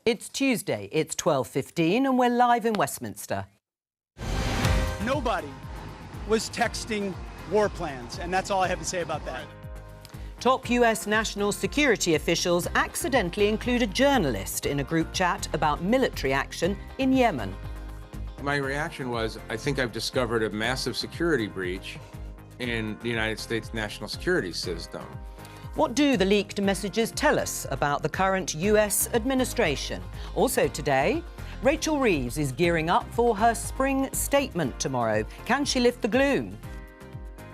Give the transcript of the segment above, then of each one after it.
It's Tuesday, it's 12:15 and we're live in Westminster. Nobody was texting war plans, and that's all I have to say about that. Top US national security officials accidentally include a journalist in a group chat about military action in Yemen. My reaction was, I think I've discovered a massive security breach in the United States national security system. What do the leaked messages tell us about the current US administration? Also today, Rachel Reeves is gearing up for her spring statement tomorrow. Can she lift the gloom?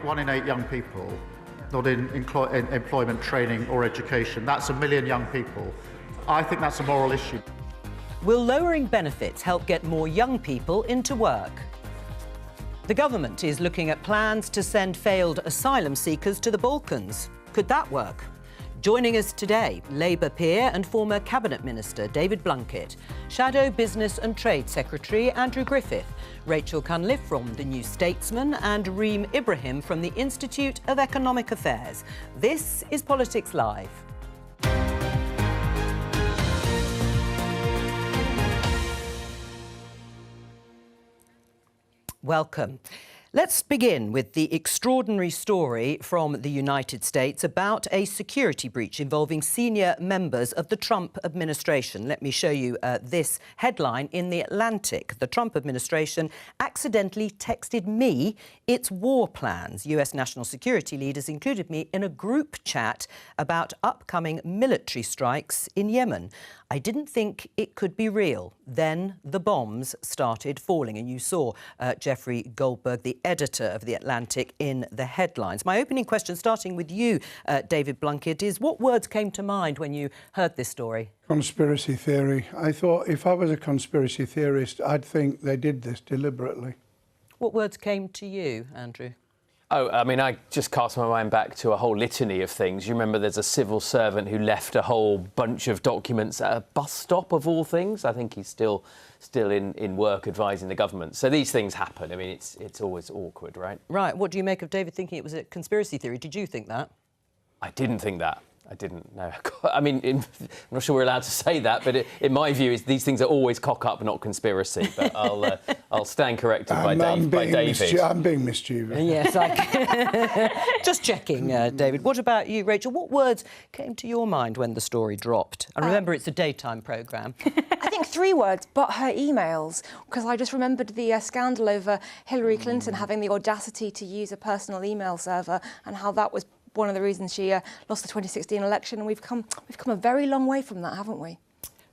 1 in 8 young people not in employment, training or education. That's 1 million young people. I think that's a moral issue. Will lowering benefits help get more young people into work? The government is looking at plans to send failed asylum seekers to the Balkans. Could that work? Joining us today, Labour peer and former Cabinet Minister David Blunkett, Shadow Business and Trade Secretary Andrew Griffith, Rachel Cunliffe from The New Statesman and Reem Ibrahim from the Institute of Economic Affairs. This is Politics Live. Welcome. Let's begin with the extraordinary story from the United States about a security breach involving senior members of the Trump administration. Let me show you this headline in The Atlantic. The Trump administration accidentally texted me its war plans. US national security leaders included me in a group chat about upcoming military strikes in Yemen. I didn't think it could be real. Then the bombs started falling, and you saw Jeffrey Goldberg, the editor of The Atlantic, in the headlines. My opening question, starting with you, David Blunkett, is what words came to mind when you heard this story? Conspiracy theory. I thought if I was a conspiracy theorist, I'd think they did this deliberately. What words came to you, Andrew? Oh, I mean, I just cast my mind back to a whole litany of things. You remember there's a civil servant who left a whole bunch of documents at a bus stop, of all things. I think he's still in work advising the government. So these things happen. I mean, it's always awkward, right? Right. What do you make of David thinking it was a conspiracy theory? Did you think that? I didn't think that. I didn't know. I mean, I'm not sure we're allowed to say that, but in my view, these things are always cock-up, not conspiracy. But I'll stand corrected by David. I'm being mischievous. Yes, just checking, David. What about you, Rachel? What words came to your mind when the story dropped? And remember, it's a daytime programme. I think 3 words, but her emails, because I just remembered the scandal over Hillary Clinton having the audacity to use a personal email server and how that was one of the reasons she lost the 2016 election, and we've come a very long way from that, haven't we?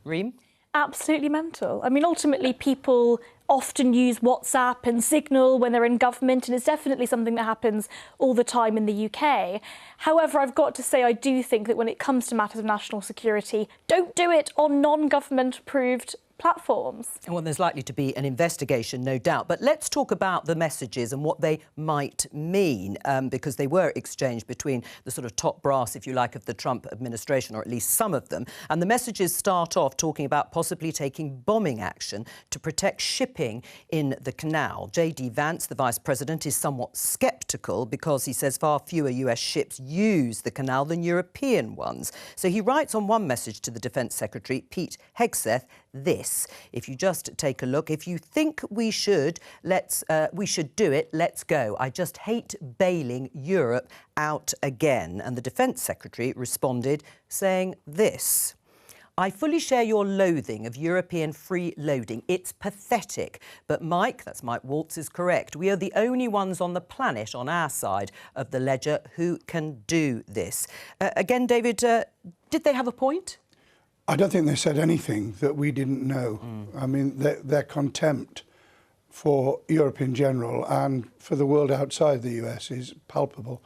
Reem? Absolutely mental. I mean, ultimately, people often use WhatsApp and Signal when they're in government, and it's definitely something that happens all the time in the UK. However, I've got to say, I do think that when it comes to matters of national security, don't do it on non-government-approved platforms. Well, there's likely to be an investigation, no doubt. But let's talk about the messages and what they might mean, because they were exchanged between the sort of top brass, if you like, of the Trump administration, or at least some of them. And the messages start off talking about possibly taking bombing action to protect shipping in the canal. J.D. Vance, the vice president, is somewhat sceptical because he says far fewer US ships use the canal than European ones. So he writes on one message to the Defence Secretary, Pete Hegseth, this: if you just take a look, if you think we should do it, let's go. I just hate bailing Europe out again. And the Defence Secretary responded saying this: I fully share your loathing of European freeloading. It's pathetic. But Mike, that's Mike Waltz, is correct. We are the only ones on the planet on our side of the ledger who can do this. Again, David, did they have a point? I don't think they said anything that we didn't know. I mean, their contempt for Europe in general and for the world outside the US is palpable.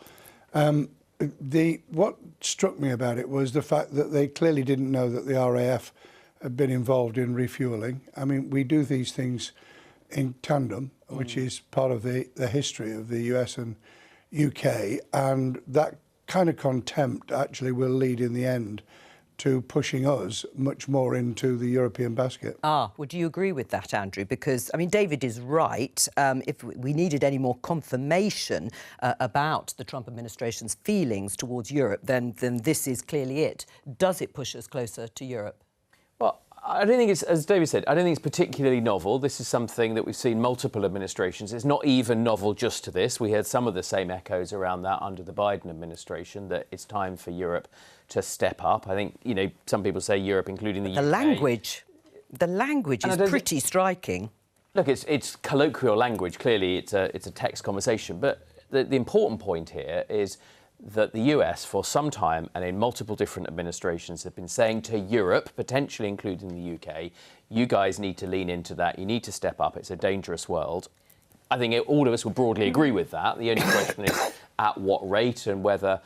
What struck me about it was the fact that they clearly didn't know that the RAF had been involved in refuelling. I mean, we do these things in tandem, which is part of the history of the US and UK, and that kind of contempt actually will lead in the end to pushing us much more into the European basket. Would you agree with that, Andrew? Because, I mean, David is right. If we needed any more confirmation about the Trump administration's feelings towards Europe, then this is clearly it. Does it push us closer to Europe? Well, I don't think it's, as David said, I don't think it's particularly novel. This is something that we've seen multiple administrations. It's not even novel just to this. We had some of the same echoes around that under the Biden administration, that it's time for Europe to step up. I think, you know, some people say Europe, including the UK. The language is pretty striking. Look, it's colloquial language. Clearly, it's a text conversation. But the important point here is that the US, for some time and in multiple different administrations, have been saying to Europe, potentially including the UK, you guys need to lean into that. You need to step up. It's a dangerous world. I think all of us will broadly agree with that. The only question is at what rate and whether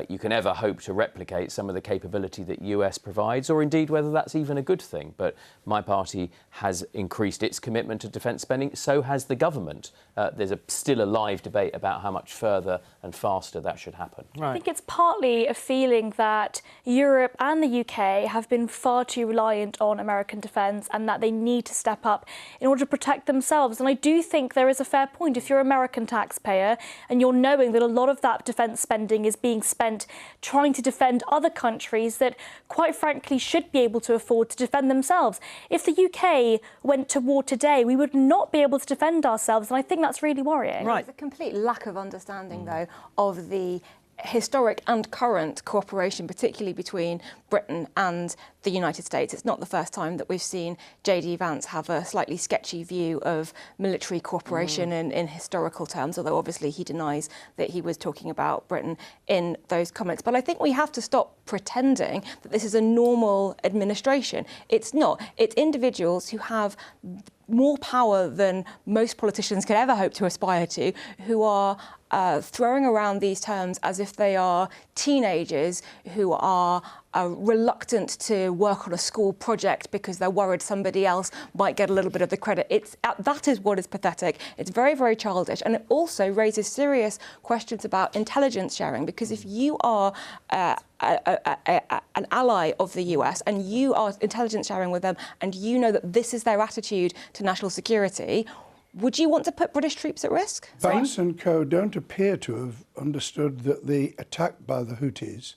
you can ever hope to replicate some of the capability that US provides, or indeed whether that's even a good thing. But my party has increased its commitment to defence spending. So has the government. There's still a live debate about how much further and faster that should happen. Right. I think it's partly a feeling that Europe and the UK have been far too reliant on American defence, and that they need to step up in order to protect themselves. And I do think there is a fair point. If you're an American taxpayer and you're knowing that a lot of that defence spending is being spent trying to defend other countries that, quite frankly, should be able to afford to defend themselves. If the UK went to war today, we would not be able to defend ourselves, and I think that's really worrying. Right. There's a complete lack of understanding, though, of the historic and current cooperation, particularly between Britain and the United States. It's not the first time that we've seen J.D. Vance have a slightly sketchy view of military cooperation in historical terms, although obviously he denies that he was talking about Britain in those comments. But I think we have to stop pretending that this is a normal administration. It's not. It's individuals who have more power than most politicians could ever hope to aspire to, who are throwing around these terms as if they are teenagers who are reluctant to work on a school project because they're worried somebody else might get a little bit of the credit. That is what is pathetic. It's very, very childish. And it also raises serious questions about intelligence sharing, because if you are an ally of the US and you are intelligence sharing with them and you know that this is their attitude to national security, would you want to put British troops at risk? Vance and co don't appear to have understood that the attack by the Houthis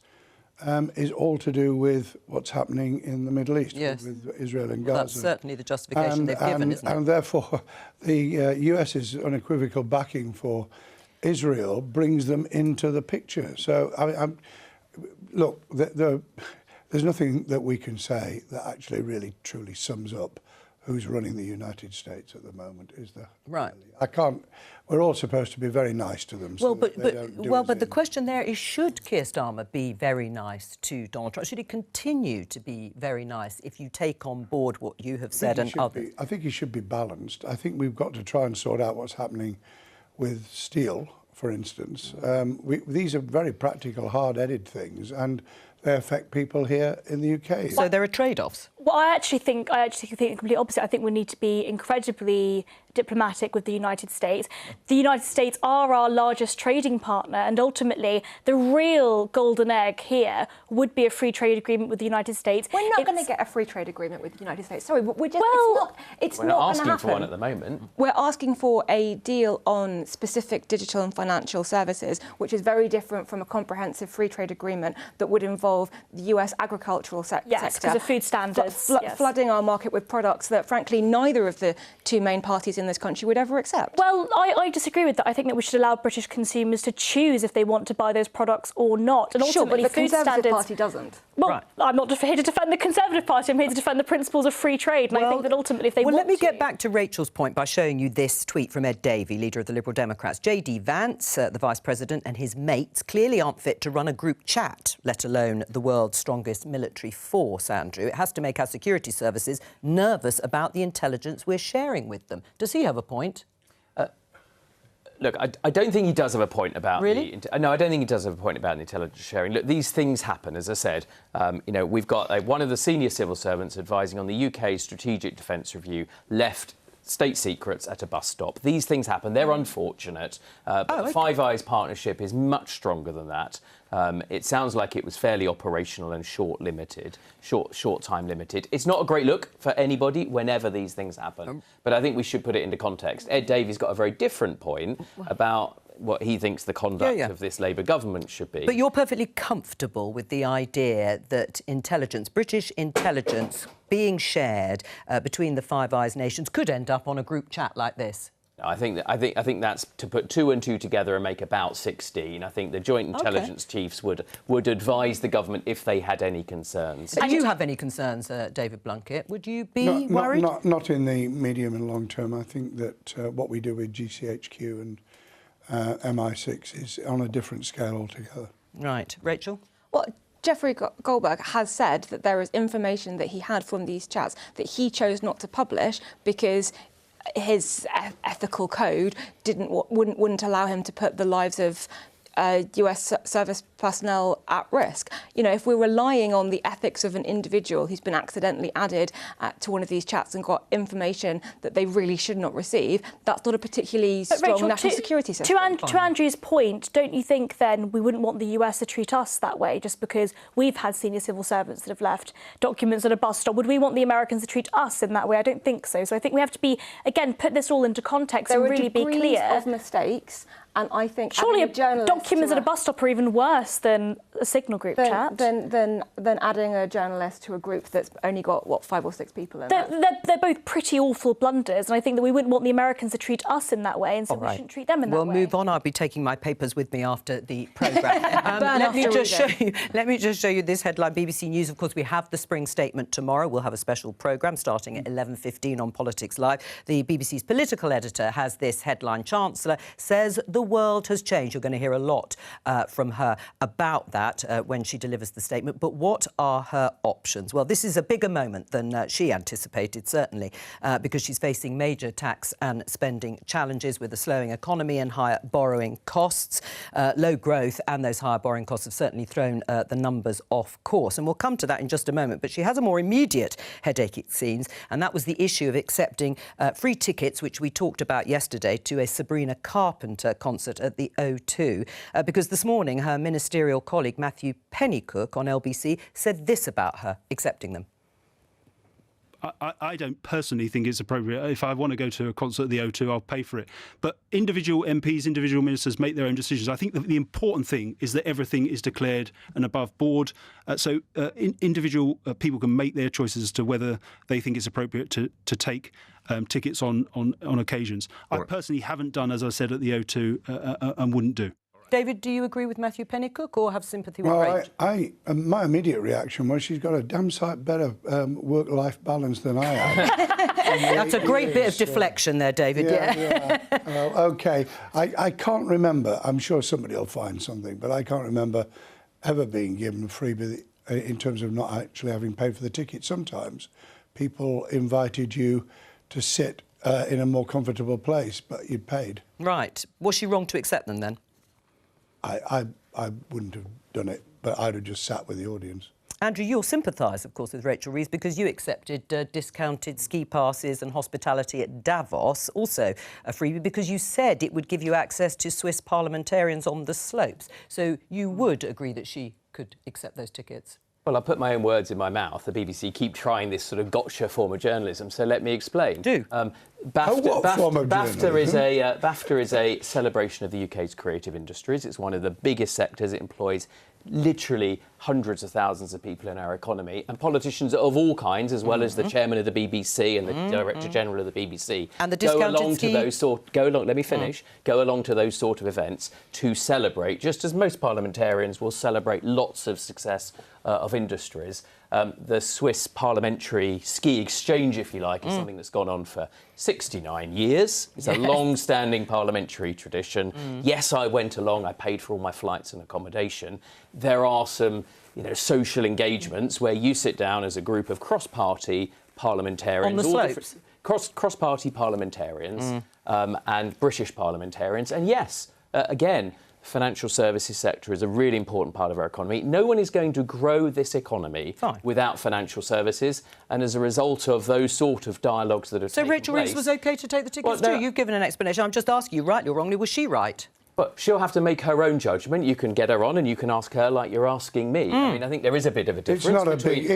is all to do with what's happening in the Middle East, with Israel and Gaza. That's certainly the justification they've given, isn't it? And therefore, the US's unequivocal backing for Israel brings them into the picture. So, look, there's nothing that we can say that actually really truly sums up who's running the United States at the moment, is there? Right. I can't. We're all supposed to be very nice to them. Well, So but the question there is, should Keir Starmer be very nice to Donald Trump? Should he continue to be very nice if you take on board what you have said and others? I think he should be balanced. I think we've got to try and sort out what's happening with steel, for instance. These are very practical, hard-headed things, and they affect people here in the UK. So there are trade-offs. Well, I actually think the complete opposite. I think we need to be incredibly diplomatic with the United States. The United States are our largest trading partner, and ultimately the real golden egg here would be a free trade agreement with the United States. We're not going to get a free trade agreement with the United States. Sorry, we're just, it's we're not not asking going to for one happen. at the moment. We're asking for a deal on specific digital and financial services, which is very different from a comprehensive free trade agreement that would involve the US agricultural sector. Yes, because of food standards. Flooding our market with products that, frankly, neither of the two main parties in this country would ever accept. Well, I disagree with that. I think that we should allow British consumers to choose if they want to buy those products or not. And Sure, but ultimately, the food Conservative standards. Party doesn't. Well, Right. I'm not here to defend the Conservative Party. I'm here to defend the principles of free trade. And I think that ultimately, if they want to... Well, let me get back to Rachel's point by showing you this tweet from Ed Davey, leader of the Liberal Democrats. J.D. Vance, the Vice President, and his mates clearly aren't fit to run a group chat, let alone the world's strongest military force, Andrew. It has to make our security services nervous about the intelligence we're sharing with them. Does he have a point? Look, I don't think he does have a point about... Really? No, I don't think he does have a point about the intelligence sharing. Look, these things happen, as I said. We've got one of the senior civil servants advising on the UK Strategic Defence Review left state secrets at a bus stop. These things happen. They're unfortunate. But the Five Eyes partnership is much stronger than that. It sounds like it was fairly operational and short time limited. It's not a great look for anybody whenever these things happen. But I think we should put it into context. Ed Davey's got a very different point about what he thinks the conduct of this Labour government should be. But you're perfectly comfortable with the idea that intelligence, British intelligence, being shared between the Five Eyes nations could end up on a group chat like this? I think that's to put 2 and 2 together and make about 16. I think the Joint Intelligence Chiefs would advise the government if they had any concerns. Do you have any concerns, David Blunkett? Would you be worried? Not in the medium and long term. I think that what we do with GCHQ and MI6 is on a different scale altogether. Right. Rachel? Well, Jeffrey Goldberg has said that there is information that he had from these chats that he chose not to publish because his ethical code wouldn't allow him to put the lives of US service personnel at risk. You know, if we're relying on the ethics of an individual who's been accidentally added to one of these chats and got information that they really should not receive, that's not a particularly strong Rachel, national security system. To Andrew's point, don't you think then we wouldn't want the US to treat us that way just because we've had senior civil servants that have left documents at a bus stop? Would we want the Americans to treat us in that way? I don't think so. So I think we have to be, again, put this all into context and really be clear. There were degrees of mistakes. And I think surely documents at a bus stop are even worse than a Signal group chat. Than adding a journalist to a group that's only got, what, 5 or 6 people in it? They're both pretty awful blunders, and I think that we wouldn't want the Americans to treat us in that way, and so we shouldn't treat them in that way. We'll move on. I'll be taking my papers with me after the programme. Let me just show you this headline. BBC News, of course, we have the spring statement tomorrow. We'll have a special programme starting at 11:15 on Politics Live. The BBC's political editor has this headline. Chancellor says the world has changed. You're going to hear a lot from her about that when she delivers the statement. But what are her options? Well, this is a bigger moment than she anticipated, certainly, because she's facing major tax and spending challenges with a slowing economy and higher borrowing costs. Low growth and those higher borrowing costs have certainly thrown the numbers off course. And we'll come to that in just a moment. But she has a more immediate headache, it seems, and that was the issue of accepting free tickets, which we talked about yesterday, to a Sabrina Carpenter concert at the O2, because this morning her ministerial colleague Matthew Pennycook on LBC said this about her accepting them. I don't personally think it's appropriate. If I want to go to a concert at the O2, I'll pay for it. But individual MPs, individual ministers make their own decisions. I think that the important thing is that everything is declared and above board. So individual people can make their choices as to whether they think it's appropriate to take tickets on occasions. I personally haven't done, as I said, at the O2 and wouldn't do. David, do you agree with Matthew Pennycook or have sympathy with Rachel? My immediate reaction was she's got a damn sight better work-life balance than I have. That's a great bit of deflection there, David. OK. I can't remember. I'm sure somebody will find something, but I can't remember ever being given a freebie in terms of not actually having paid for the ticket. Sometimes people invited you to sit in a more comfortable place, but you paid. Right. Was she wrong to accept them then? I wouldn't have done it, but I'd have just sat with the audience. Andrew, you'll sympathise, of course, with Rachel Reeves because you accepted discounted ski passes and hospitality at Davos, also a freebie, because you said it would give you access to Swiss parliamentarians on the slopes. So you would agree that she could accept those tickets? Well, I put my own words in my mouth. The BBC keep trying this sort of gotcha form of journalism, so let me explain. Do. BAFTA is a celebration of the UK's creative industries. It's one of the biggest sectors. It employs literally hundreds of thousands of people in our economy, and politicians of all kinds, as well as the chairman of the BBC and the director general of the BBC, and the discounted go along to those sort of events to celebrate, just as most parliamentarians will celebrate lots of success of industries. The Swiss parliamentary ski exchange, if you like, is something that's gone on for 69 years. It's a long-standing parliamentary tradition. Yes, I went along. I paid for all my flights and accommodation. There are some, social engagements where you sit down as a group of cross-party parliamentarians, on the slopes. Cross-party parliamentarians and British parliamentarians. And yes, again, financial services sector is a really important part of our economy. No one is going to grow this economy without financial services, and as a result of those sort of dialogues that have taken place... So Rachel Reeves was OK to take the tickets too? You've given an explanation. I'm just asking you, rightly or wrongly, was she right? But she'll have to make her own judgment. You can get her on and you can ask her like you're asking me. I mean, I think there is a bit of a difference between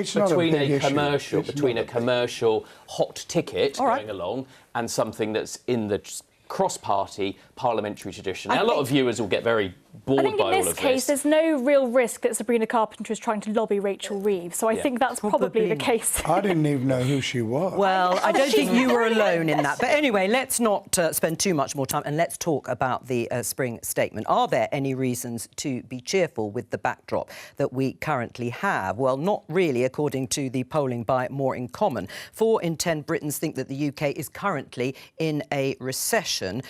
a commercial hot ticket going along and something that's in the cross-party parliamentary tradition. Now, a lot of viewers will get very bored I think by all in of this case, there's no real risk that Sabrina Carpenter is trying to lobby Rachel Reeves. So I think that's probably the case. I didn't even know who she was. Well, I don't think you were alone in that. But anyway, let's not spend too much more time and let's talk about the spring statement. Are there any reasons to be cheerful with the backdrop that we currently have? Well, not really, according to the polling by More in Common. 4 in 10 Britons think that the UK is currently in a recession,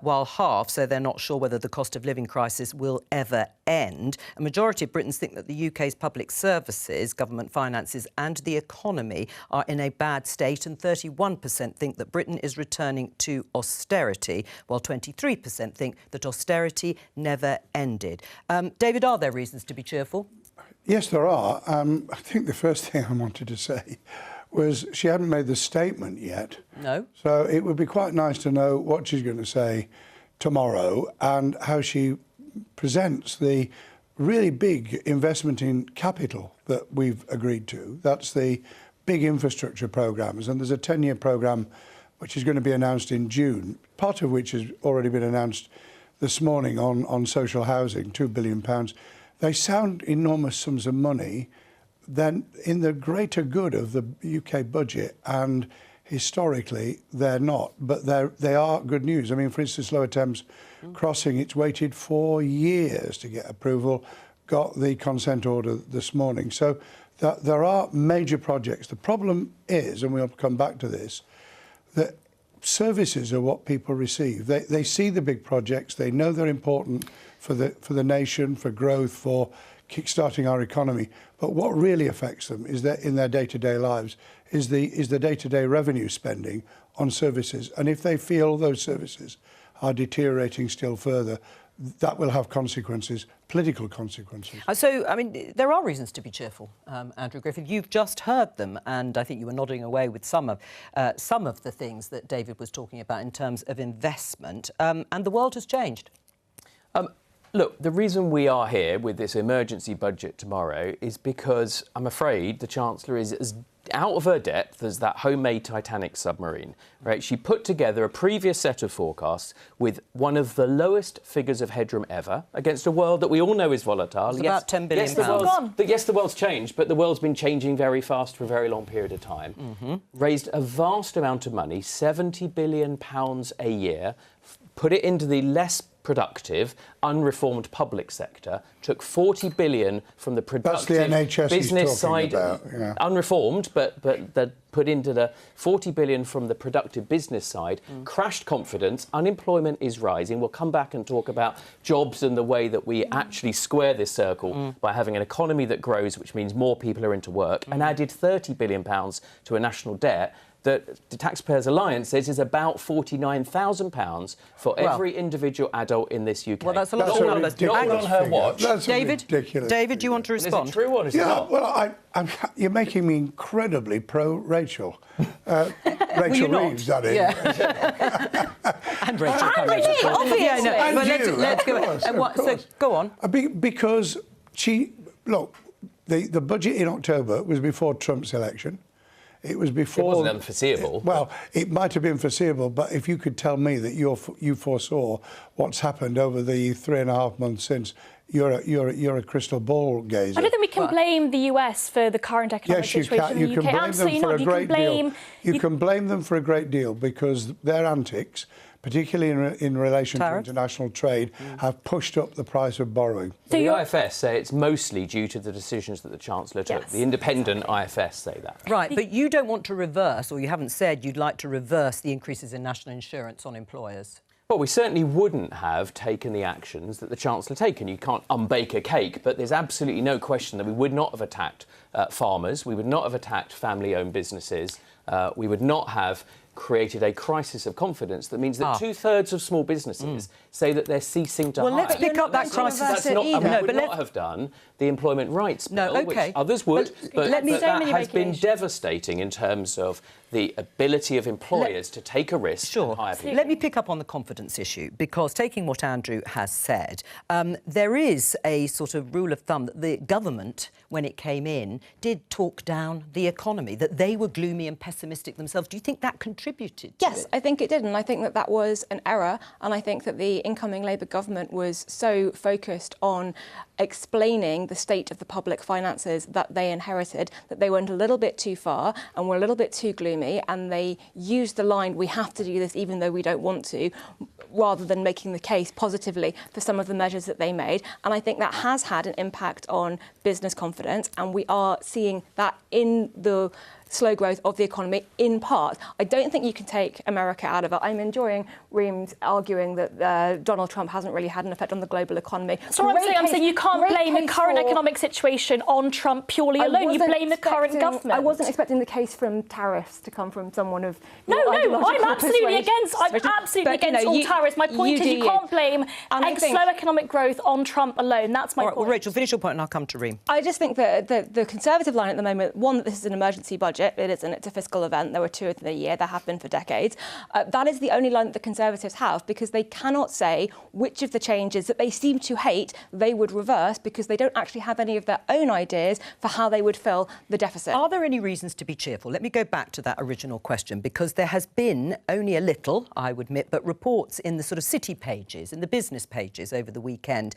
while half say they're not sure whether the cost of living crisis will ever end. A majority of Britons think that the UK's public services, government finances and the economy are in a bad state, and 31% think that Britain is returning to austerity, while 23% think that austerity never ended. David, are there reasons to be cheerful? Yes, there are. I think the first thing I wanted to say was she hadn't made the statement yet. No. So it would be quite nice to know what she's going to say tomorrow and how she presents the really big investment in capital that we've agreed to. That's the big infrastructure programmes, and there's a 10-year programme which is going to be announced in June, part of which has already been announced this morning on social housing, £2 billion. They sound enormous sums of money. Then in the greater good of the UK budget, and historically they're not, but they are good news. I mean, for instance, Lower Thames Crossing, it's waited 4 years to get approval, got the consent order this morning. So there are major projects. The problem is, and we'll come back to this, that services are what people receive. They see the big projects, they know they're important for the nation, for growth, for kickstarting our economy. But what really affects them is that in their day-to-day lives is the day-to-day revenue spending on services. And if they feel those services are deteriorating still further, that will have consequences, political consequences. So, I mean, there are reasons to be cheerful, Andrew Griffith. You've just heard them, and I think you were nodding away with some of the things that David was talking about in terms of investment. And the world has changed. Look, the reason we are here with this emergency budget tomorrow is because I'm afraid the Chancellor is as out of her depth as that homemade Titanic submarine, right? She put together a previous set of forecasts with one of the lowest figures of headroom ever against a world that we all know is volatile. It's about £10 billion. Yes, the world's changed, but the world's been changing very fast for a very long period of time. Raised a vast amount of money, £70 billion a year, put it into the less productive, unreformed public sector, took 40 billion from the productive business side, unreformed, but put into the 40 billion from the productive business side, crashed confidence, unemployment is rising. We'll come back and talk about jobs and the way that we actually square this circle by having an economy that grows, which means more people are into work, and added £30 billion to a national debt that the Taxpayers Alliance says is about £49,000 for every individual adult in this UK. Well, that's a lot of numbers. Not on her watch. David, do you want to respond? Is it true or is it not? Well, you're making me incredibly pro-Rachel. Rachel Reeves, that is. Yeah. And Rachel Cummings. Obviously. Yeah, no, but let's go. So go on. Because the budget in October was before Trump's election. It was before. It wasn't unforeseeable. Well, it might have been foreseeable, but if you could tell me that you foresaw what's happened over the 3.5 months since, you're a crystal ball gazer. I don't think we can blame the US for the current economic situation in the UK. Blame Absolutely them for not. a great deal. You can blame them for a great deal because their antics, particularly in relation to international trade, have pushed up the price of borrowing. So the IFS say it's mostly due to the decisions that the Chancellor took. Yes. The independent IFS say that. Right, but you don't want to reverse, or you haven't said you'd like to reverse the increases in national insurance on employers. Well, we certainly wouldn't have taken the actions that the Chancellor taken. You can't unbake a cake, but there's absolutely no question that we would not have attacked farmers, we would not have attacked family-owned businesses, we would not have created a crisis of confidence that means that 2/3 of small businesses say that they're ceasing to hire. Well, let's pick up that crisis. That's not, we would not have done the employment rights bill, which others would, but that has been devastating in terms of the ability of employers to take a risk and hire people. Let me pick up on the confidence issue, because taking what Andrew has said, there is a sort of rule of thumb that the government, when it came in, did talk down the economy, that they were gloomy and pessimistic themselves. Do you think that contributed to Yes, I think it did, and I think that that was an error, and I think that the incoming Labour government was so focused on explaining the state of the public finances that they inherited that they went a little bit too far and were a little bit too gloomy, and they used the line, we have to do this even though we don't want to, rather than making the case positively for some of the measures that they made. And I think that has had an impact on business confidence, and we are seeing that in the slow growth of the economy in part. I don't think you can take America out of it. I'm enjoying Reem's arguing that Donald Trump hasn't really had an effect on the global economy. So I'm saying you can't blame the current economic situation on Trump purely alone. You blame the current government. I wasn't expecting the case from tariffs to come from someone of No, I'm absolutely against all tariffs. My point is you can't blame slow economic growth on Trump alone. That's my point. Well, Rachel, finish your point and I'll come to Reem. I just think that the Conservative line at the moment, one, that this is an emergency budget. It isn't. It's a fiscal event. There were 2 of them a year. There have been for decades. That is the only line that the Conservatives have, because they cannot say which of the changes that they seem to hate they would reverse, because they don't actually have any of their own ideas for how they would fill the deficit. Are there any reasons to be cheerful? Let me go back to that original question, because there has been only a little, I would admit, but reports in the sort of city pages, in the business pages over the weekend,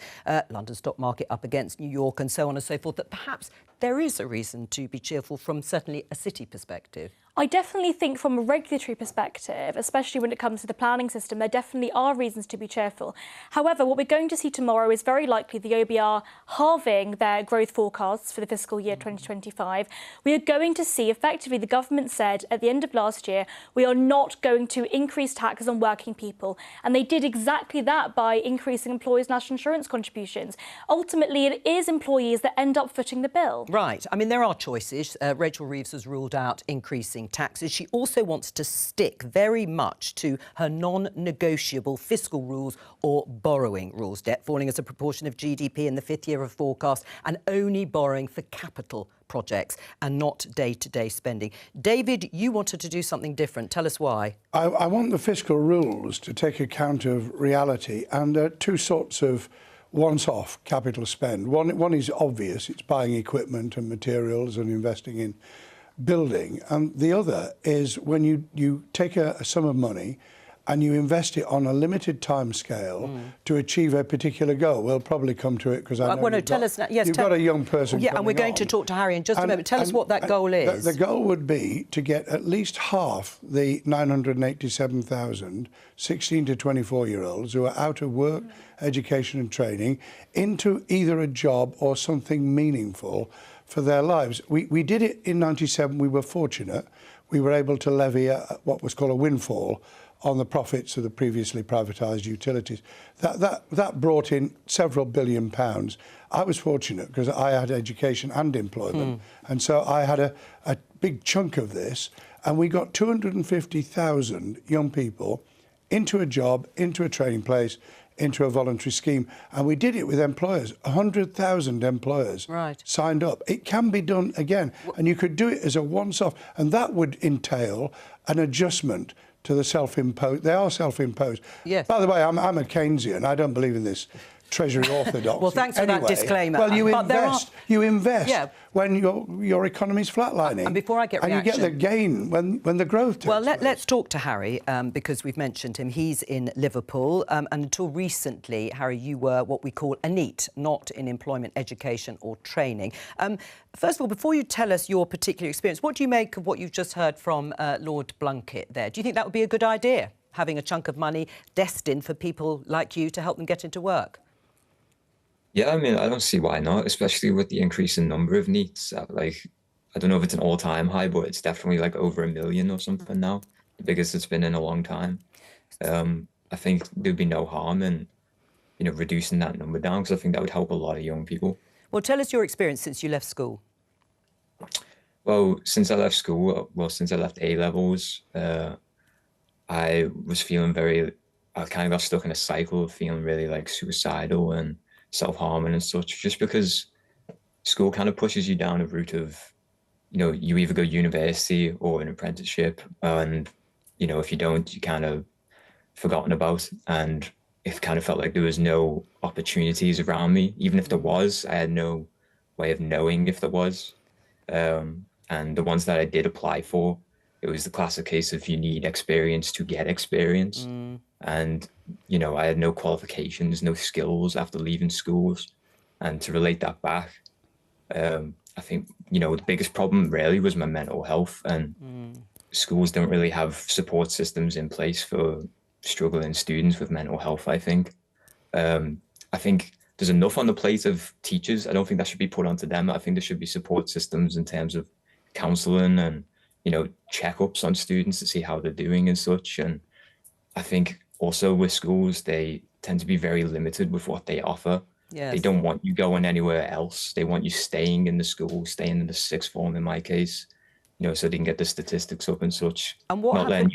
London stock market up against New York and so on and so forth, that perhaps there is a reason to be cheerful from certainly a city perspective. I definitely think from a regulatory perspective, especially when it comes to the planning system, there definitely are reasons to be cheerful. However, what we're going to see tomorrow is very likely the OBR halving their growth forecasts for the fiscal year 2025. We are going to see, effectively, the government said at the end of last year, we are not going to increase taxes on working people. And they did exactly that by increasing employers' national insurance contributions. Ultimately, it is employees that end up footing the bill. Right. I mean, there are choices. Rachel Reeves has ruled out increasing taxes. She also wants to stick very much to her non-negotiable fiscal rules or borrowing rules. Debt falling as a proportion of GDP in the 5th year of forecast, and only borrowing for capital projects and not day-to-day spending. David, you wanted to do something different. Tell us why. I want the fiscal rules to take account of reality, and there are 2 sorts of once-off capital spend. One is obvious, it's buying equipment and materials and investing in building, and the other is when you take a sum of money and you invest it on a limited time scale to achieve a particular goal. We'll probably come to it, because I know you've got a young person. Yeah, and we're going to talk to Harry in just a moment. Tell us what that goal is. The goal would be to get at least half the 987,000 16 to 24-year-olds who are out of work, education and training into either a job or something meaningful for their lives. We did it in 97. We were fortunate. We were able to levy what was called a windfall on the profits of the previously privatised utilities. That brought in several billion pounds. I was fortunate because I had education and employment, and so I had a big chunk of this, and we got 250,000 young people into a job, into a training place, into a voluntary scheme. And we did it with employers. 100,000 employers signed up. It can be done again. And you could do it as a once-off. And that would entail an adjustment to the self-imposed. They are self-imposed. Yes. By the way, I'm a Keynesian. I don't believe in this Treasury orthodoxy. Well, thanks for that disclaimer. Well, you invest when your economy's flatlining. And before I get reaction, and you get the gain when the growth takes Well, place. let's talk to Harry, because we've mentioned him. He's in Liverpool, and until recently, Harry, you were what we call a NEET, not in employment, education or training. First of all, before you tell us your particular experience, what do you make of what you've just heard from Lord Blunkett there? Do you think that would be a good idea, having a chunk of money destined for people like you to help them get into work? Yeah, I mean, I don't see why not, especially with the increase in number of NEETs. Like, I don't know if it's an all-time high, but it's definitely like over 1 million or something now, the biggest it's been in a long time. I think there'd be no harm in, reducing that number down, because I think that would help a lot of young people. Well, tell us your experience since you left school. Well, since I left school, since I left A-levels, I was feeling I kind of got stuck in a cycle of feeling really like suicidal and self-harming and such, just because school kind of pushes you down a route of you either go university or an apprenticeship, and if you don't, you kind of forgotten about, and it kind of felt like there was no opportunities around me. Even if there was, I had no way of knowing if there was. And the ones that I did apply for, it was the classic case of you need experience to get experience. And, I had no qualifications, no skills after leaving schools. And to relate that back, I think, the biggest problem really was my mental health, and schools don't really have support systems in place for struggling students with mental health, I think. I think there's enough on the plate of teachers. I don't think that should be put onto them. I think there should be support systems in terms of counseling and, checkups on students to see how they're doing and such. And I think also with schools, they tend to be very limited with what they offer. Yes. They don't want you going anywhere else. They want you staying in the school, staying in the sixth form in my case, so they can get the statistics up and such. And what not happened?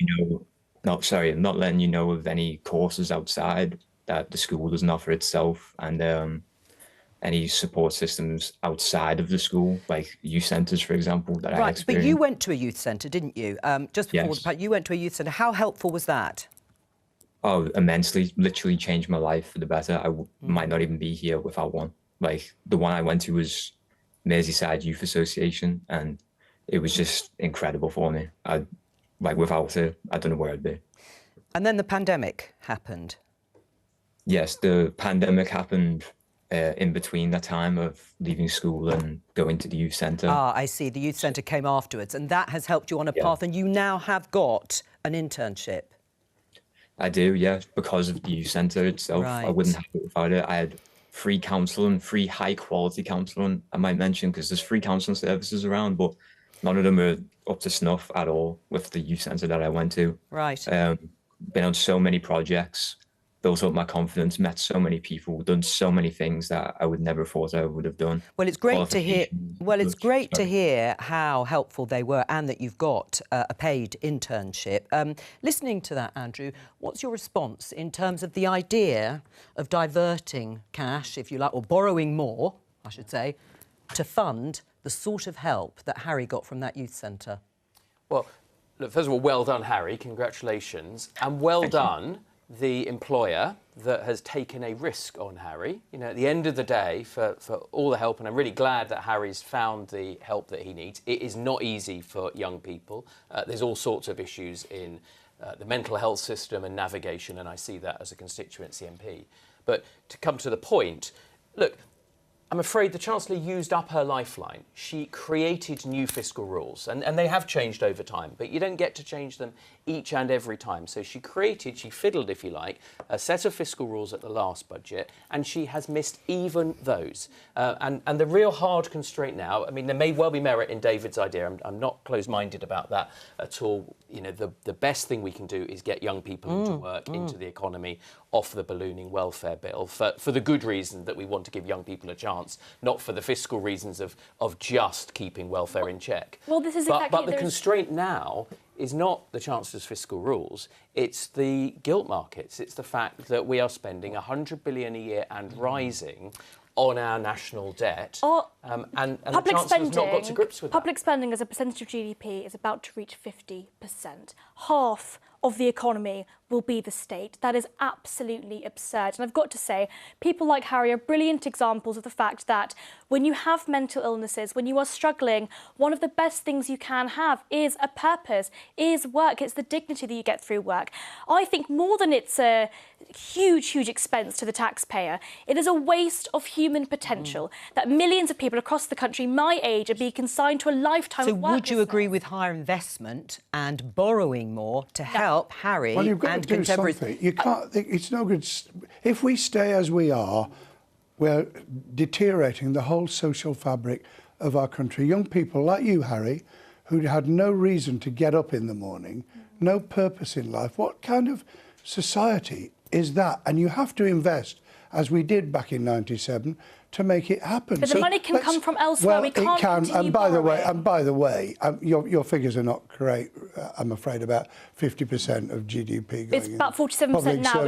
not letting you know of any courses outside that the school doesn't offer itself, and any support systems outside of the school, like youth centres, for example, that I Right, experienced. but you went to a youth centre, didn't you? Just before Yes. you went to a youth centre. How helpful was that? Oh, immensely, literally changed my life for the better. I might not even be here without one. Like the one I went to was Merseyside Youth Association, and it was just incredible for me. Without it, I don't know where I'd be. And then the pandemic happened. Yes, the pandemic happened in between that time of leaving school and going to the youth centre. Ah, I see. The youth centre came afterwards, and that has helped you on a path, and you now have got an internship. I do, yeah, because of the youth centre itself. I wouldn't have it without it. I had free counselling, free high-quality counselling, I might mention, because there's free counselling services around, but none of them are up to snuff at all with the youth centre that I went to. Right. Been on so many projects, built up my confidence, met so many people, done so many things that I would never have thought I would have done. Well, it's great to hear. Well, it's great to Sorry. hear how helpful they were, and that you've got a paid internship. Listening to that, Andrew, what's your response in terms of the idea of diverting cash, if you like, or borrowing more, I should say, to fund the sort of help that Harry got from that youth centre? Well, look, first of all, well done, Harry. Congratulations. And well done, the employer that has taken a risk on Harry. At the end of the day, for all the help, and I'm really glad that Harry's found the help that he needs. It is not easy for young people. There's all sorts of issues in the mental health system and navigation, and I see that as a constituency MP. But to come to the point, look, I'm afraid the Chancellor used up her lifeline. She created new fiscal rules, and they have changed over time, but you don't get to change them each and every time. So she fiddled, if you like, a set of fiscal rules at the last budget, and she has missed even those. And the real hard constraint now, I mean, there may well be merit in David's idea. I'm not close-minded about that at all. The best thing we can do is get young people into work, into the economy, off the ballooning welfare bill, for the good reason that we want to give young people a chance, not for the fiscal reasons of just keeping welfare in check. Well, this is But the constraint now is not the Chancellor's fiscal rules, it's the gilt markets. It's the fact that we are spending 100 billion a year and rising on our national debt, and the Chancellor's not got to grips with that. Public spending as a percentage of GDP is about to reach 50%. Half of the economy will be the state. That is absolutely absurd. And I've got to say, people like Harry are brilliant examples of the fact that when you have mental illnesses, when you are struggling, one of the best things you can have is a purpose, is work. It's the dignity that you get through work. I think more than it's a huge, huge expense to the taxpayer, it is a waste of human potential that millions of people across the country my age are being consigned to a lifetime of work. So would you agree with higher investment and borrowing more to help Harry Well, you've got and to do contemporaries? something. You can't. It's no good. If we stay as we are, we're deteriorating the whole social fabric of our country. Young people like you, Harry, who had no reason to get up in the morning, no purpose in life. What kind of society is that? And you have to invest, as we did back in '97, to make it happen. But the money can come from elsewhere. We can't continue and by borrowing. the way, your figures are not correct. I'm afraid about 50% of GDP going. It's about 47% now.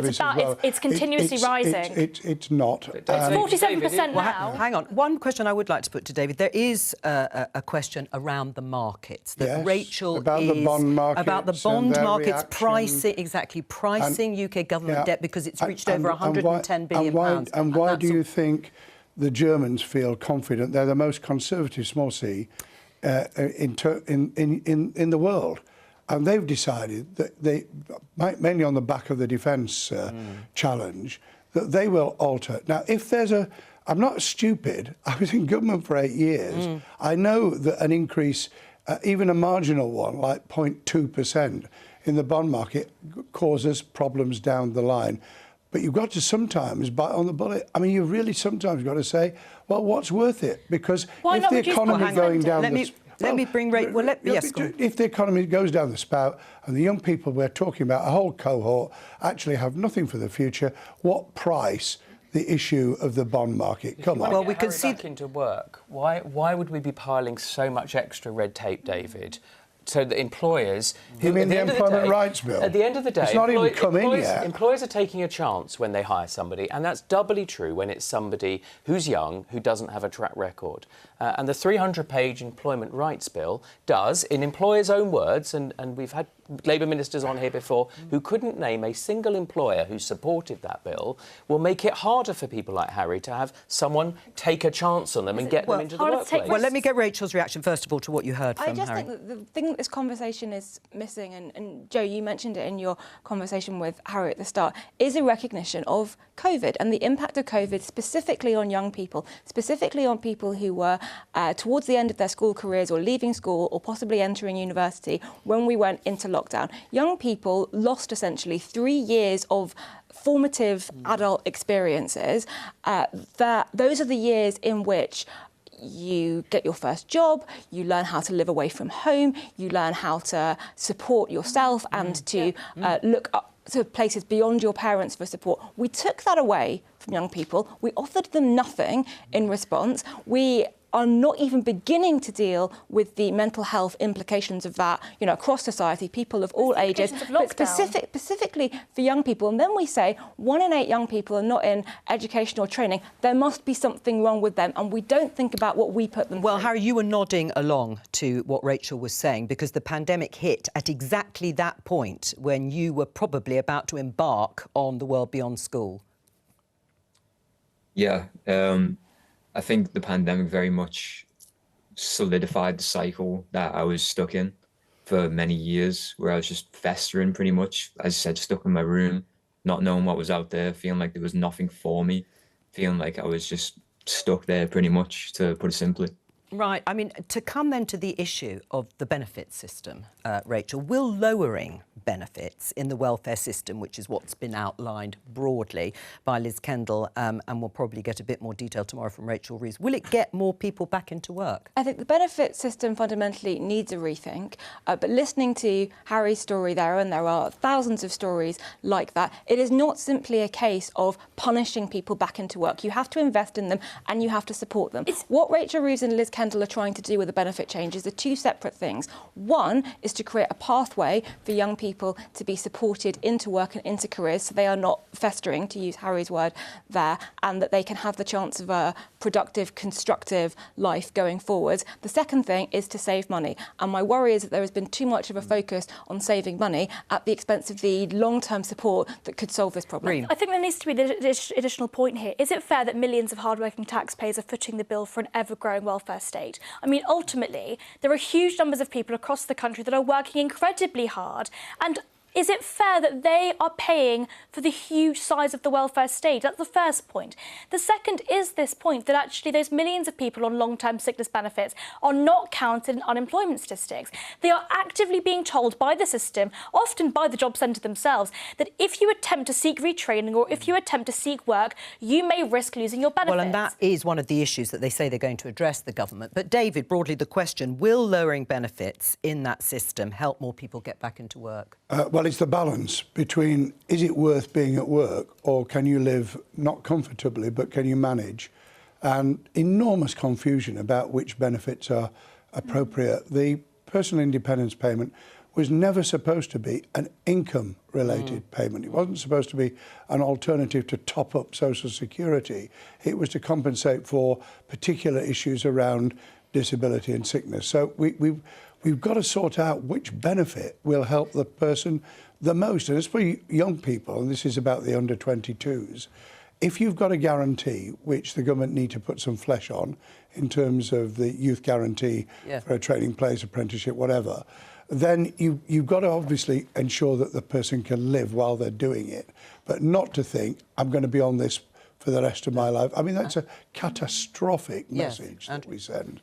It's continuously rising. It's not. It's 47% now. Hang on. One question I would like to put to David. There is a question around the markets that Rachel about is the bond markets, about the bond markets reaction. pricing UK government debt because it's reached over 110 billion pounds. And why do you think the Germans feel confident? They're the most conservative small c in the world, and they've decided that they, mainly on the back of the defence challenge, that they will alter. Now, if there's I'm not stupid. I was in government for 8 years. I know that an increase, even a marginal one, like 0.2% in the bond market, causes problems down the line. But you've got to sometimes bite on the bullet. I mean, you've really sometimes got to say, well, what's worth it? Because if the economy going down if the economy goes down the spout and the young people we're talking about, a whole cohort, actually have nothing for the future, what price the issue of the bond market? Come on. Well, we can see back into work. Why would we be piling so much extra red tape, David? So that employers... You mean the Employment Rights Bill? At the end of the day... It's not even come in yet. Employers are taking a chance when they hire somebody, and that's doubly true when it's somebody who's young, who doesn't have a track record. And the 300-page Employment Rights Bill does, in employers' own words, and we've had Labour ministers on here before who couldn't name a single employer who supported that bill, will make it harder for people like Harry to have someone take a chance on them and get them into the workplace. Well, let me get Rachel's reaction, first of all, to what you heard from Harry. I just think that the thing that this conversation is missing, and Joe, you mentioned it in your conversation with Harry at the start, is a recognition of COVID and the impact of COVID specifically on young people, specifically on people who were towards the end of their school careers or leaving school or possibly entering university when we went into lockdown. Young people lost essentially 3 years of formative adult experiences. Those are the years in which you get your first job, you learn how to live away from home, you learn how to support yourself and to look up to places beyond your parents for support. We took that away from young people. We offered them nothing in response. We are not even beginning to deal with the mental health implications of that, you know, across society, people of all ages, but specifically for young people. And then we say 1 in 8 young people are not in education or training. There must be something wrong with them, and we don't think about what we put them through. Well, Harry, you were nodding along to what Rachel was saying because the pandemic hit at exactly that point when you were probably about to embark on the world beyond school. Yeah. I think the pandemic very much solidified the cycle that I was stuck in for many years, where I was just festering pretty much, as I said, stuck in my room, not knowing what was out there, feeling like there was nothing for me, feeling like I was just stuck there pretty much, to put it simply. Right. I mean, to come then to the issue of the benefit system, Rachel, will lowering benefits in the welfare system, which is what's been outlined broadly by Liz Kendall, and we'll probably get a bit more detail tomorrow from Rachel Reeves, will it get more people back into work? I think the benefit system fundamentally needs a rethink, but listening to Harry's story there, and there are thousands of stories like that, it is not simply a case of punishing people back into work. You have to invest in them and you have to support them. What Rachel Reeves and Liz Kendall are trying to do with the benefit changes are two separate things. One is to create a pathway for young people to be supported into work and into careers so they are not festering, to use Harry's word there, and that they can have the chance of a productive, constructive life going forward. The second thing is to save money. And my worry is that there has been too much of a focus on saving money at the expense of the long-term support that could solve this problem. I think there needs to be the additional point here. Is it fair that millions of hard-working taxpayers are footing the bill for an ever-growing welfare state? I mean, ultimately, there are huge numbers of people across the country that are working incredibly hard, and is it fair that they are paying for the huge size of the welfare state? That's the first point. The second is this point that actually those millions of people on long-term sickness benefits are not counted in unemployment statistics. They are actively being told by the system, often by the job centre themselves, that if you attempt to seek retraining or if you attempt to seek work, you may risk losing your benefits. Well, and that is one of the issues that they say they're going to address, the government. But David, broadly the question, will lowering benefits in that system help more people get back into work? Well, it's the balance between, is it worth being at work, or can you live not comfortably, but can you manage? and enormous confusion about which benefits are appropriate. The personal independence payment was never supposed to be an income-related payment. It wasn't supposed to be an alternative to top up Social Security. It was to compensate for particular issues around disability and sickness. So we've got to sort out which benefit will help the person the most. And as for young people, and this is about the under 22s, if you've got a guarantee, which the government need to put some flesh on in terms of the youth guarantee for a training place, apprenticeship, whatever, then you've got to obviously ensure that the person can live while they're doing it, but not to think, I'm going to be on this for the rest of my life. I mean, that's a catastrophic message that we send.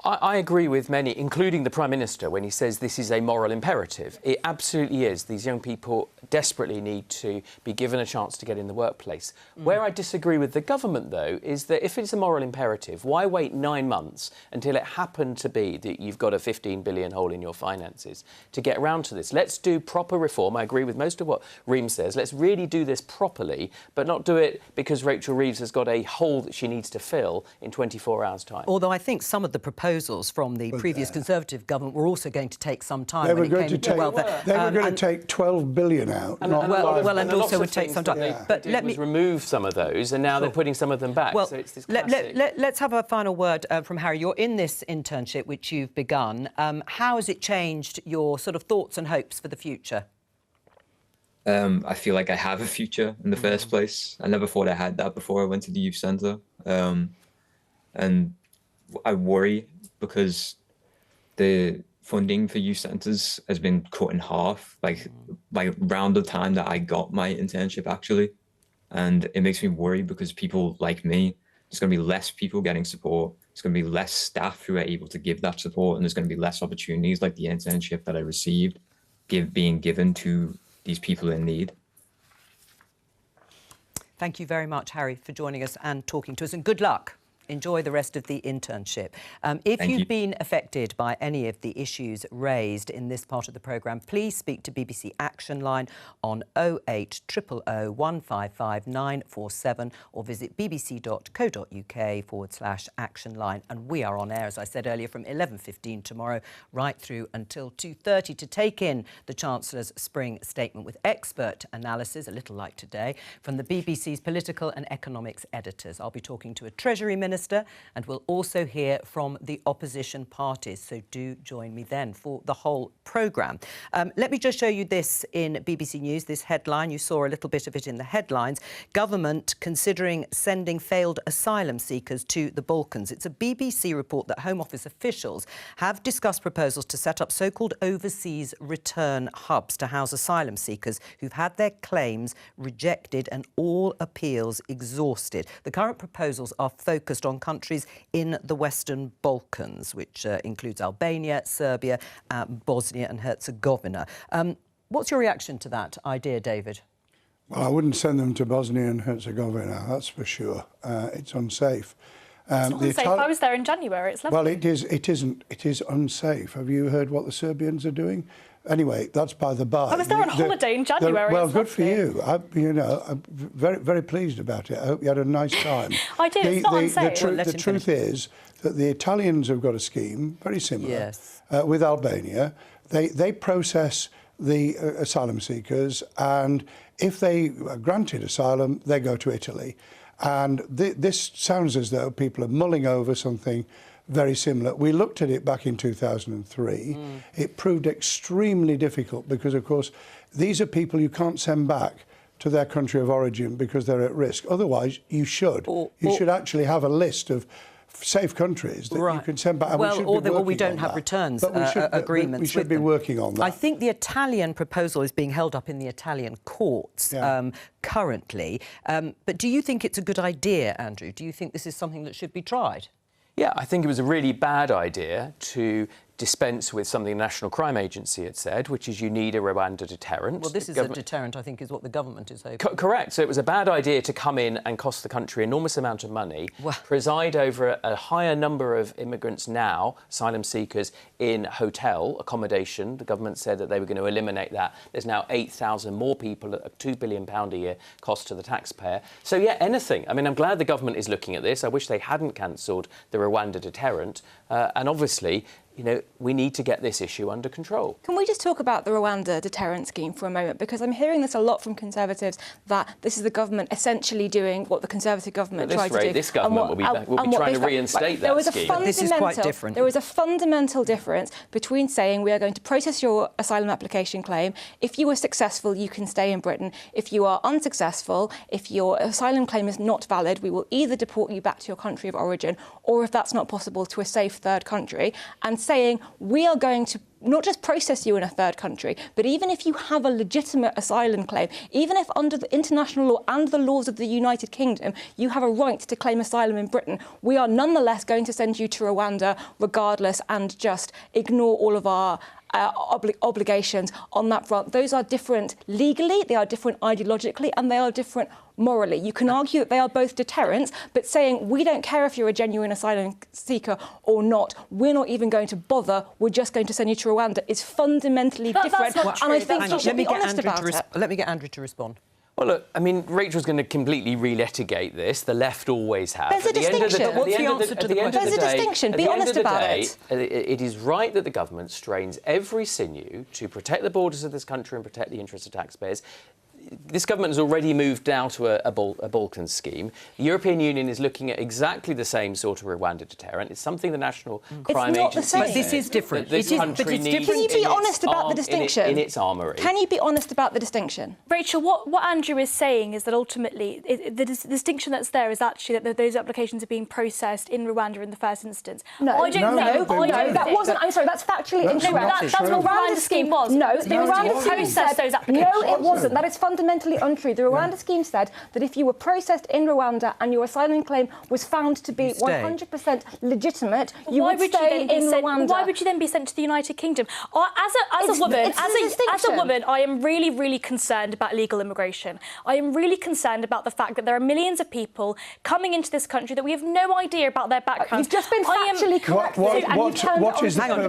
I agree with many, including the Prime Minister, when he says this is a moral imperative. It absolutely is. These young people desperately need to be given a chance to get in the workplace. Where I disagree with the government, though, is that if it's a moral imperative, why wait 9 months until it happened to be that you've got a 15 billion hole in your finances to get around to this? Let's do proper reform. I agree with most of what Reem says. Let's really do this properly, but not do it because Rachel Reeves has got a hole that she needs to fill in 24 hours' time. Although I think some of the proposals from the previous Conservative government were also going to take some time. They were going to take 12 billion out. And also would take some time. But let me remove some of those, and now they're putting some of them back. Well, so it's this classic. let's have a final word from Harry. You're in this internship which you've begun. How has it changed your sort of thoughts and hopes for the future? I feel like I have a future in the first place. I never thought I had that before I went to the youth centre. And I worry because the funding for youth centres has been cut in half, like around the time that I got my internship, actually. And it makes me worry because people like me, there's going to be less people getting support. There's going to be less staff who are able to give that support. And there's going to be less opportunities like the internship that I received being given to these people in need. Thank you very much, Harry, for joining us and talking to us, and good luck. Enjoy the rest of the internship. If you've been affected by any of the issues raised in this part of the programme, please speak to BBC Action Line on 08000 155 947 or visit bbc.co.uk/action line. And we are on air, as I said earlier, from 11:15 tomorrow right through until 2:30 to take in the Chancellor's spring statement with expert analysis, a little like today, from the BBC's political and economics editors. I'll be talking to a Treasury Minister, and we'll also hear from the opposition parties. So do join me then for the whole programme. Let me just show you this in BBC News, this headline. You saw a little bit of it in the headlines. Government considering sending failed asylum seekers to the Balkans. It's a BBC report that Home Office officials have discussed proposals to set up so-called overseas return hubs to house asylum seekers who've had their claims rejected and all appeals exhausted. The current proposals are focused on countries in the Western Balkans, which includes Albania, Serbia, Bosnia and Herzegovina. What's your reaction to that idea, David? Well, I wouldn't send them to Bosnia and Herzegovina, that's for sure. It's unsafe. It's not unsafe. I was there in January. It's lovely. Well, it isn't. It is unsafe. Have you heard what the Serbians are doing? Anyway, that's by the by. I was there on holiday in January. Well, good for you. I'm very, very pleased about it. I hope you had a nice time. I did. It's not unsafe. The truth is that the Italians have got a scheme very similar with Albania. They process the asylum seekers, and if they are granted asylum, they go to Italy. And this sounds as though people are mulling over something very similar. We looked at it back in 2003. It proved extremely difficult because, of course, these are people you can't send back to their country of origin because they're at risk. Otherwise, you should. You should actually have a list of safe countries that you can send back. And we don't have returns agreements. We should be working on that. I think the Italian proposal is being held up in the Italian courts currently. But do you think it's a good idea, Andrew? Do you think this is something that should be tried? Yeah, I think it was a really bad idea to dispense with something the National Crime Agency had said, which is you need a Rwanda deterrent. Well, this is a deterrent, I think, is what the government is hoping. Correct. So it was a bad idea to come in and cost the country an enormous amount of money, preside over a higher number of immigrants now, asylum seekers, in hotel accommodation. The government said that they were going to eliminate that. There's now 8,000 more people at a £2 billion a year cost to the taxpayer. So, yeah, anything. I mean, I'm glad the government is looking at this. I wish they hadn't cancelled the Rwanda deterrent. And obviously, you know, we need to get this issue under control. Can we just talk about the Rwanda deterrent scheme for a moment? Because I'm hearing this a lot from Conservatives, that this is the government essentially doing what the Conservative government tried to do. This government will be trying to reinstate that scheme. This is quite different. There is a fundamental difference between saying we are going to process your asylum application claim. If you are successful, you can stay in Britain. If you are unsuccessful, if your asylum claim is not valid, we will either deport you back to your country of origin, or if that's not possible, to a safe third country. And saying we are going to not just process you in a third country, but even if you have a legitimate asylum claim, even if under the international law and the laws of the United Kingdom, you have a right to claim asylum in Britain, we are nonetheless going to send you to Rwanda regardless and just ignore all of our obligations on that front. Those are different legally, they are different ideologically, and they are different morally. You can argue that they are both deterrents, but saying we don't care if you're a genuine asylum seeker or not, we're not even going to bother, we're just going to send you to Rwanda is fundamentally different. That's not true. And I think you should be honest about it. Let me get Andrew to respond. Well, look, I mean, Rachel's going to completely relitigate this. The left always have. There's a distinction. What's the answer to the question? There's a distinction. Be honest about it. It is right that the government strains every sinew to protect the borders of this country and protect the interests of taxpayers. This government has already moved now to a Balkan scheme. The European Union is looking at exactly the same sort of Rwanda deterrent. It's something the National Crime Agency said. But this is different. This country needs. Can you be honest about the distinction? In its armoury. Can you be honest about the distinction? Rachel, what Andrew is saying is that ultimately the distinction that's there is actually that those applications are being processed in Rwanda in the first instance. No, I don't know. That wasn't. I'm sorry, that's factually incorrect. That's what the Rwanda scheme was. No, the Rwanda scheme said those applications. no, it wasn't. That is fundamentally untrue. The Rwanda scheme said that if you were processed in Rwanda and your asylum claim was found to be 100% legitimate, you would stay in Rwanda. Why would you then be sent to the United Kingdom? As a woman, I am really, really concerned about legal immigration. I am really concerned about the fact that there are millions of people coming into this country that we have no idea about their backgrounds. You've just been factually corrected. Hang on,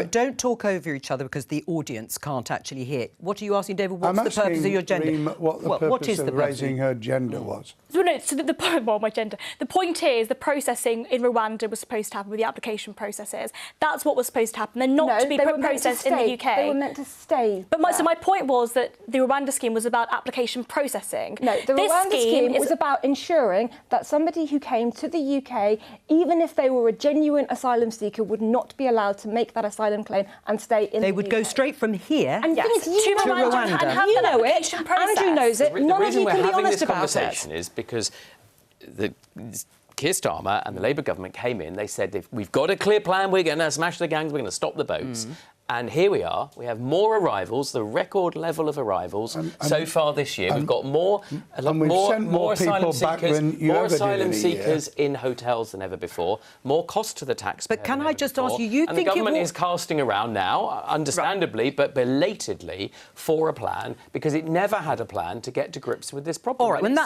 don't talk over each other because the audience can't actually hear. What are you asking, David? What's the purpose of your gender? What the purpose of raising her gender was? So my gender. The point is the processing in Rwanda was supposed to happen with the application processes. That's what was supposed to happen. They're not to be processed in the UK. They were meant to stay. So my point was that the Rwanda scheme was about application processing. No, the Rwanda scheme was about ensuring that somebody who came to the UK, even if they were a genuine asylum seeker, would not be allowed to make that asylum claim and stay in the UK. They would go straight from here to Rwanda. And you know it. Andrew knows it. None of you can be honest about it. The reason we're having this conversation is because Keir Starmer and the Labour government came in. They said, we've got a clear plan. We're going to smash the gangs. We're going to stop the boats. And here we are. We have more arrivals, the record level of arrivals so far this year. We've got more asylum seekers in hotels than ever before. More cost to the taxpayer. But can I just ask you? And the government is casting around now, understandably, but belatedly, for a plan because it never had a plan to get to grips with this problem. All right, and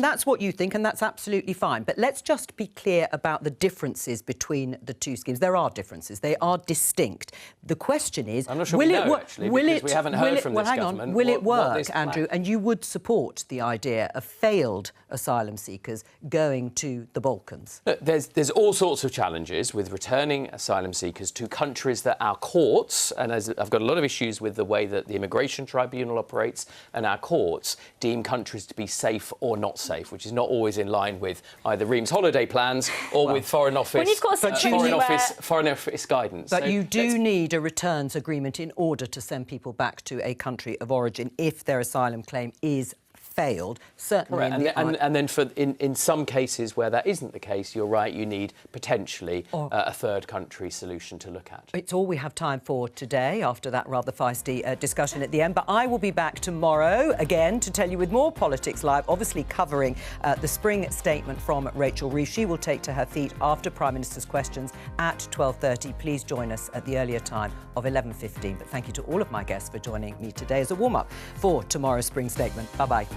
that's what you think, and that's absolutely fine. But let's just be clear about the differences between the two schemes. There are differences. They are distinct. The question is, I'm not sure we haven't heard from this government. Will it work, Andrew? And you would support the idea of failed asylum seekers going to the Balkans? Look, there's all sorts of challenges with returning asylum seekers to countries that our courts, and I've got a lot of issues with the way that the Immigration Tribunal operates, and our courts deem countries to be safe or not safe, which is not always in line with either Ream's holiday plans or with Foreign Office guidance. But you do need a returns agreement in order to send people back to a country of origin if their asylum claim is failed. Certainly, and then in some cases where that isn't the case, you're right, you need potentially a third country solution to look at. It's all we have time for today after that rather feisty discussion at the end. But I will be back tomorrow again to tell you with more Politics Live, obviously covering the spring statement from Rachel Reeves. She will take to her feet after Prime Minister's questions at 12:30. Please join us at the earlier time of 11:15. But thank you to all of my guests for joining me today as a warm-up for tomorrow's spring statement. Bye-bye.